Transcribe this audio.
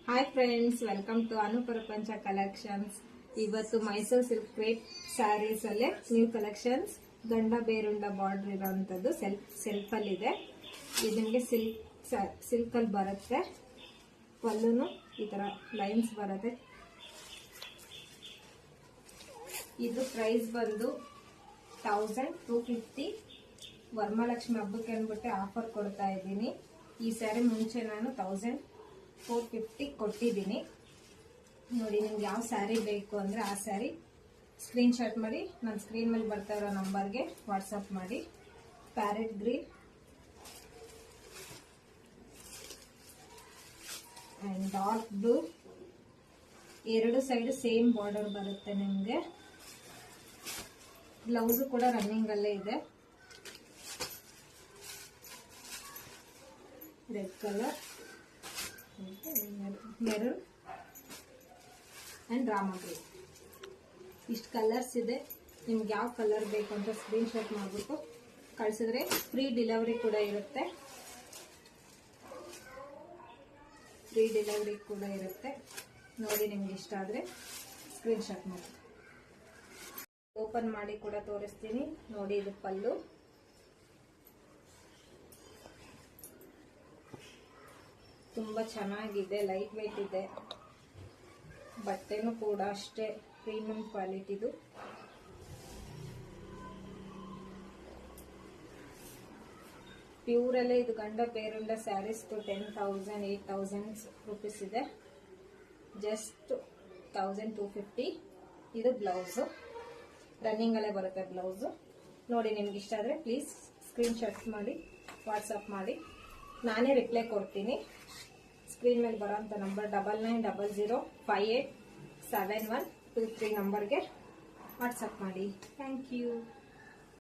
Hi friends, welcome to ಅನು ಪ್ರಪಂಚ collections. ಇವತ್ತು Mysuru silk crepe saris ಅಲ್ಲೇ ನ್ಯೂ ಕಲೆಕ್ಷನ್ಸ್ ಗಂಡ ಬೇರುಂಡ ಬಾರ್ಡರ್ ಇರೋಂಥದ್ದು ಸೆಲ್ಫ್ ಅಲ್ಲಿ ಇದೆ. ಇದು ನಿಮಗೆ ಸಿಲ್ಕ್ ಅಲ್ಲಿ ಬರುತ್ತೆ. ಪಲ್ಲುನು ಈ ತರ ಲೈನ್ಸ್ ಬರುತ್ತೆ. ಇದು ಪ್ರೈಸ್ ಬಂದು 1250. ವರಮಹಾಲಕ್ಷ್ಮಿ ಹಬ್ಬಕ್ಕೆ ಅಂದ್ಬಿಟ್ಟು ಆಫರ್ ಕೊಡ್ತಾ ಇದ್ದೀನಿ. ಈ ಸ್ಯಾರಿ ಮುಂಚೆ ನಾನು 1450 ಕೊಟ್ಟಿದ್ದೀನಿ. ನೋಡಿ, ನಿಮ್ಗೆ ಯಾವ ಸ್ಯಾರಿ ಬೇಕು ಅಂದ್ರೆ ಆ ಸ್ಯಾರಿ ಸ್ಕ್ರೀನ್ ಶಾಟ್ ಮಾಡಿ ನನ್ನ ಸ್ಕ್ರೀನ್ ಮೇಲೆ ಬರ್ತಾ ಇರೋ ನಂಬರ್ಗೆ ವಾಟ್ಸಪ್ ಮಾಡಿ. Parrot green and dark blue, ಎರಡು ಸೈಡ್ ಸೇಮ್ ಬಾರ್ಡರ್ ಬರುತ್ತೆ. ನಿಮ್ಗೆ ಬ್ಲೌಸ್ ಕೂಡ ರನ್ನಿಂಗ್ ಅಲ್ಲೇ ಇದೆ. Red colour, maroon and Rama green, ಇಷ್ಟು ಕಲರ್ಸ್ ಇದೆ. ನಿಮ್ಗೆ ಯಾವ ಕಲರ್ ಬೇಕು ಅಂತ ಸ್ಕ್ರೀನ್ ಶಾಟ್ ಮಾಡ್ಬಿಟ್ಟು ಕಳಿಸಿದ್ರೆ ಫ್ರೀ ಡೆಲಿವರಿ ಕೂಡ ಇರುತ್ತೆ. ನೋಡಿ, ನಿಮ್ಗೆ ಇಷ್ಟ ಆದ್ರೆ ಸ್ಕ್ರೀನ್ ಶಾಟ್ ಮಾಡಿ. ಓಪನ್ ಮಾಡಿ ಕೂಡ ತೋರಿಸ್ತೀನಿ. ನೋಡಿ, ಇದು ಪಲ್ಲು. ತುಂಬಾ ಚೆನ್ನಾಗಿದೆ, ಲೈಟ್ ವೇಟ್ ಇದೆ. ಬಟ್ಟೆನೂ ಕೂಡ ಅಷ್ಟೇ ಪ್ರೀಮಿಯಂ ಕ್ವಾಲಿಟಿದು. ಪ್ಯೂರ್ ಅಲ್ಲೇ ಇದು ಗಂಡ ಬೇರುಂಡ ಸ್ಯಾರೀಸ್ 10,000 8,000 ರುಪೀಸ್ ಇದೆ. ಜಸ್ಟ್ 1250. ಇದು ಬ್ಲೌಸ್ ರನ್ನಿಂಗ್ ಅಲ್ಲೇ ಬರುತ್ತೆ ಬ್ಲೌಸ್. ನೋಡಿ, ನಿಮ್ಗೆ ಇಷ್ಟ ಆದ್ರೆ ಪ್ಲೀಸ್ ಸ್ಕ್ರೀನ್ ಶಾಟ್ ಮಾಡಿ ವಾಟ್ಸಪ್ ಮಾಡಿ. ನಾನೇ ರಿಪ್ಲೈ ಕೊಡ್ತೀನಿ. ಸ್ಕ್ರೀನ್ ಮೇಲೆ ಬರೋಂಥ ನಂಬರ್ 9900587123 ನಂಬರ್ಗೆ ವಾಟ್ಸಪ್ ಮಾಡಿ. Thank you.